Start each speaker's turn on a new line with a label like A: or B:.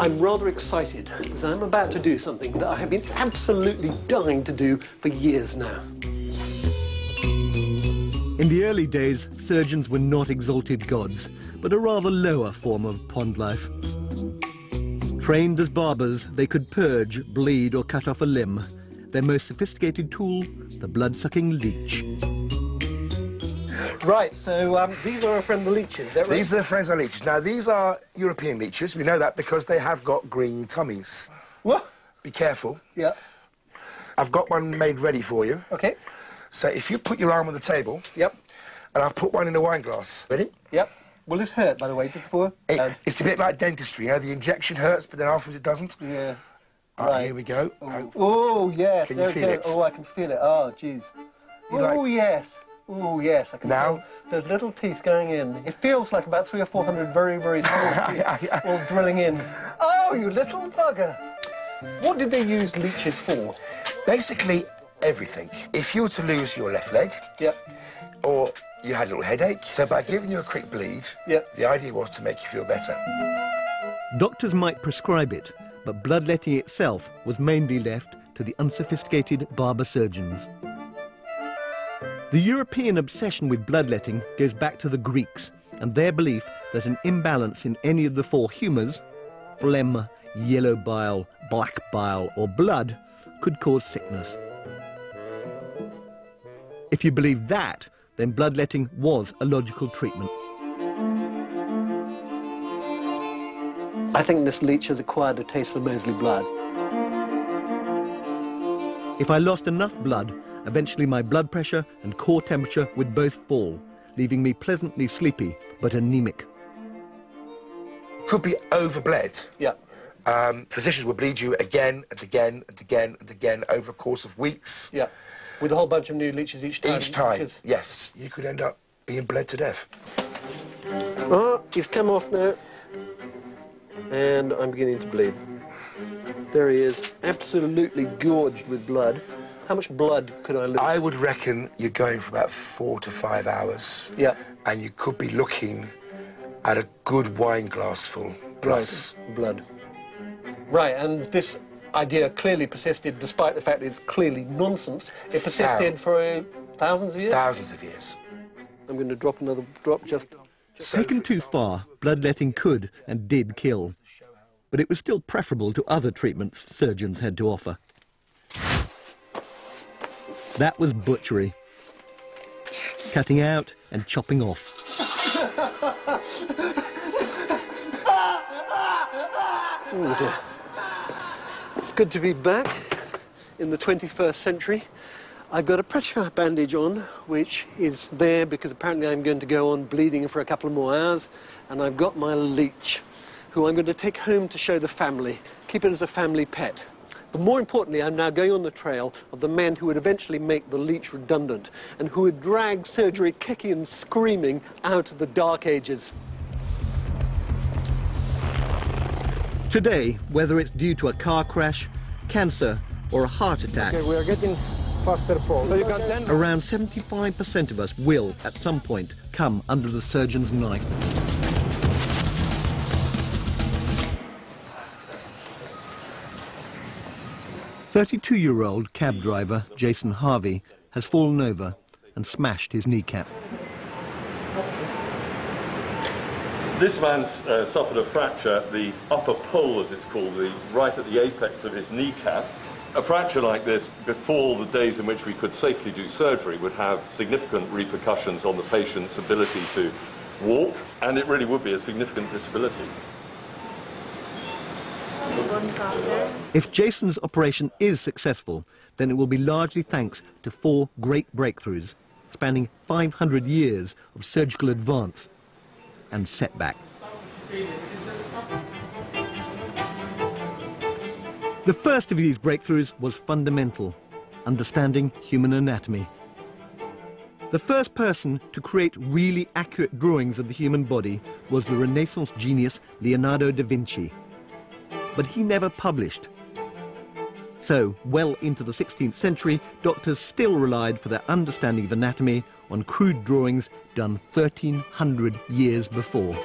A: I'm rather excited because I'm about to do something that I have been absolutely dying to do for years now.
B: In the early days, surgeons were not exalted gods, but a rather lower form of pond life. Trained as barbers, they could purge, bleed or cut off a limb. Their most sophisticated tool, the blood-sucking leech.
A: Right, so these are our friend the leeches, is that right?
C: These are the friends of leeches. Now, these are European leeches. We know that because they have got green tummies.
A: What?
C: Be careful.
A: Yeah.
C: I've got one made ready for you.
A: OK.
C: So if you put your arm on the table...
A: Yep.
C: And I'll put one in a wine glass. Ready?
A: Yep. Will this hurt, by the way, just before?
C: It's a bit like dentistry, you know, the injection hurts, but then afterwards it doesn't.
A: Yeah.
C: Right, here we go.
A: Oh, yes.
C: Can you feel it?
A: Oh, I can feel it. Oh, jeez. Oh, yes. Oh, yes. I can
C: now?
A: feel those little teeth going in. It feels like about 300 or 400 very, very small teeth all drilling in. Oh, you little bugger. What did they use leeches for?
C: Basically, everything. If you were to lose your left leg...
A: Yep.
C: Or you had a little headache, so by giving you a quick bleed,
A: yep,
C: the idea was to make you feel better.
B: Doctors might prescribe it, but bloodletting itself was mainly left to the unsophisticated barber surgeons. The European obsession with bloodletting goes back to the Greeks and their belief that an imbalance in any of the four humours, phlegm, yellow bile, black bile or blood, could cause sickness. If you believe that, then bloodletting was a logical treatment.
A: I think this leech has acquired a taste for Moseley blood.
B: If I lost enough blood, eventually my blood pressure and core temperature would both fall, leaving me pleasantly sleepy but anemic.
C: Could be overbled.
A: Yeah.
C: Physicians would bleed you again and again and again and again over a course of weeks.
A: Yeah. With a whole bunch of new leeches each time?
C: Each time, yes. You could end up being bled to death.
A: Oh, he's come off now. And I'm beginning to bleed. There he is, absolutely gorged with blood. How much blood could I lose?
C: I would reckon you're going for about 4 to 5 hours.
A: Yeah.
C: And you could be looking at a good wine glass full plus.
A: Right. Blood. Right, and this idea clearly persisted, despite the fact it's clearly nonsense. It persisted for thousands of years?
C: Thousands of years.
A: I'm going to drop another drop just...
B: Taken too far, bloodletting could and did kill. But it was still preferable to other treatments surgeons had to offer. That was butchery. Cutting out and chopping off.
A: Oh dear. It's good to be back in the 21st century. I've got a pressure bandage on, which is there because apparently I'm going to go on bleeding for a couple of more hours, and I've got my leech, who I'm going to take home to show the family, keep it as a family pet. But more importantly, I'm now going on the trail of the men who would eventually make the leech redundant and who would drag surgery kicking and screaming out of the dark ages.
B: Today, whether it's due to a car crash, cancer or a heart attack,
D: okay, we are getting faster fall. So you can then...
B: around 75% of us will, at some point, come under the surgeon's knife. "32-year-old cab driver Jason Harvey has fallen over and smashed his kneecap.
E: This man's suffered a fracture, the upper pole, as it's called, right at the apex of his kneecap. A fracture like this, before the days in which we could safely do surgery, would have significant repercussions on the patient's ability to walk, and it really would be a significant disability.
B: If Jason's operation is successful, then it will be largely thanks to 4 great breakthroughs, spanning 500 years of surgical advance and setback. The first of these breakthroughs was fundamental, understanding human anatomy. The first person to create really accurate drawings of the human body was the Renaissance genius Leonardo da Vinci. But he never published. So, well into the 16th century, doctors still relied for their understanding of anatomy on crude drawings done 1300 years before.